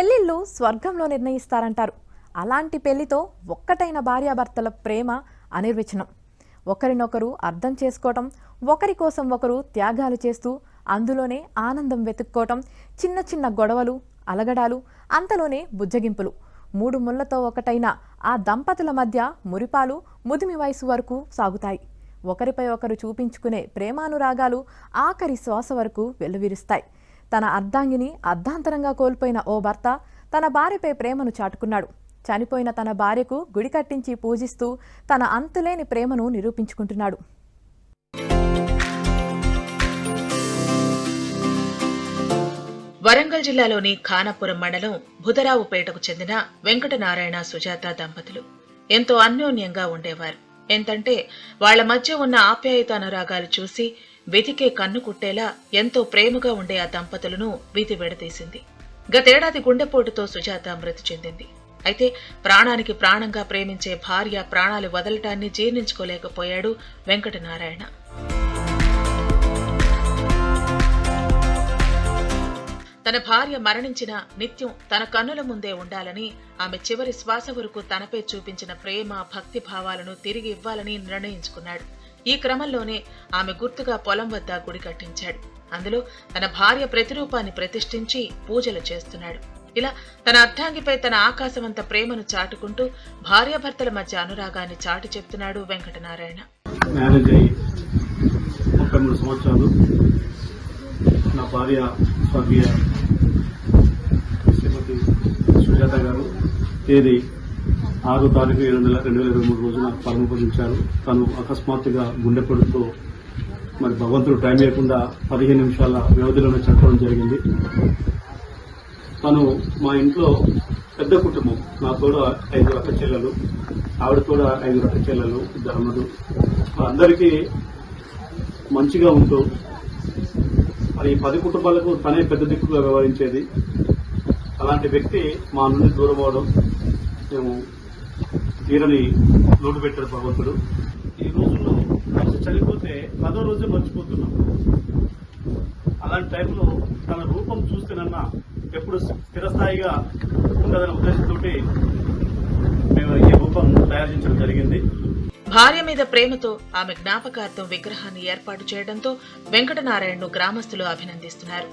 పెళ్లిళ్ళు స్వర్గంలో నిర్ణయిస్తారంటారు. అలాంటి పెళ్లితో ఒక్కటైన భార్యాభర్తల ప్రేమ అనిర్వచనం. ఒకరినొకరు అర్థం చేసుకోవటం, ఒకరి కోసం ఒకరు త్యాగాలు చేస్తూ అందులోనే ఆనందం వెతుక్కోవటం, చిన్న చిన్న గొడవలు, అలగడాలు, అంతలోనే బుజ్జగింపులు. మూడు ముళ్లతో ఒకటైన ఆ దంపతుల మధ్య మురిపాలు ముదిమి వయసు వరకు సాగుతాయి. ఒకరిపై ఒకరు చూపించుకునే ప్రేమానురాగాలు ఆఖరి శ్వాస వరకు వెల్లువిరుస్తాయి. తన అర్ధాంగిని అర్ధాంతరంగా కోల్పోయిన ఓ భర్త తన భార్యపై ప్రేమను చాటుకున్నాడు. చనిపోయిన తన భార్యకు గుడి కట్టించి పూజిస్తూ తన అంతులేని ప్రేమను నిరూపించుకుంటున్నాడు. వరంగల్ జిల్లాలోని ఖానాపురం మండలం బుధరావుపేటకు చెందిన వెంకటనారాయణ సుజాత దంపతులు ఎంతో అన్యోన్యంగా ఉండేవారు. ఎంతంటే వాళ్ల మధ్య ఉన్న ఆప్యాయత అనురాగాలు చూసి వెతికే కన్ను కుట్టేలా ఎంతో ప్రేమగా ఉండే ఆ దంపతులను వీధి విడదీసింది. గతేడాది గుండెపోటుతో సుజాత మృతి చెందింది. అయితే ప్రాణానికి ప్రాణంగా ప్రేమించే భార్య ప్రాణాలు వదలటాన్ని జీర్ణించుకోలేకపోయాడు వెంకటనారాయణ. తన భార్య మరణించిన నిత్యం తన కన్నుల ముందే ఉండాలని, ఆమె చివరి శ్వాస వరకు తనపై చూపించిన ప్రేమ భక్తి భావాలను తిరిగి ఇవ్వాలని నిర్ణయించుకున్నాడు. ఈ క్రమంలోనే ఆమె గుర్తుగా పొలం వద్ద గుడి కట్టించాడు. అందులో తన భార్య ప్రతిరూపాన్ని ప్రతిష్ఠించి పూజలు చేస్తున్నాడు. ఇలా తన అర్ధాంగిపై తన ఆకాశవంత ప్రేమను చాటుకుంటూ భార్యాభర్తల మధ్య అనురాగాన్ని చాటి చెప్తున్నాడు వెంకటనారాయణ. మ్యారేజ్ అయ్యి 33 సంవత్సరాలు. నా భార్య స్వర్గీయ శ్రీమతి సుజాత గారు తేదీ 6వ తారీఖు 7 నెల 2023 రోజున పరమపదించారు. తను అకస్మాత్తుగా గుండెపోటుతో మరి భగవంతుడు టైం లేకుండా 15 నిమిషాల వ్యవధిలోనే చనిపోవడం జరిగింది. తను మా ఇంట్లో పెద్ద కుటుంబం. నా కూడా 5 అక్క చెల్లెలు, ఆవిడ కూడా 5 అక్క చెల్లెలు, 2 అమ్మలు. అందరికీ మంచిగా ఉంటూ మరి 10 కుటుంబాలకు తనే పెద్ద దిక్కుగా వ్యవహరించేది. అలాంటి వ్యక్తి మా నుండి దూరం అవడం మేము తీరని లోటు పెట్టాడు భగవంతుడు. ఈ రోజుల్లో చనిపోతే 10వ రోజే మర్చిపోతున్నాం. అలాంటి టైంలో తన రూపం చూస్తేనన్నా ఎప్పుడు స్థిరస్థాయిగా ఉండదనే ఉద్దేశంతో మేము ఈ రూపం తయారు జరిగింది. భార్య మీద ప్రేమతో ఆమె జ్ఞాపకార్థం విగ్రహాన్ని ఏర్పాటు చేయడంతో వెంకటనారాయణను గ్రామస్తులు అభినందిస్తున్నారు.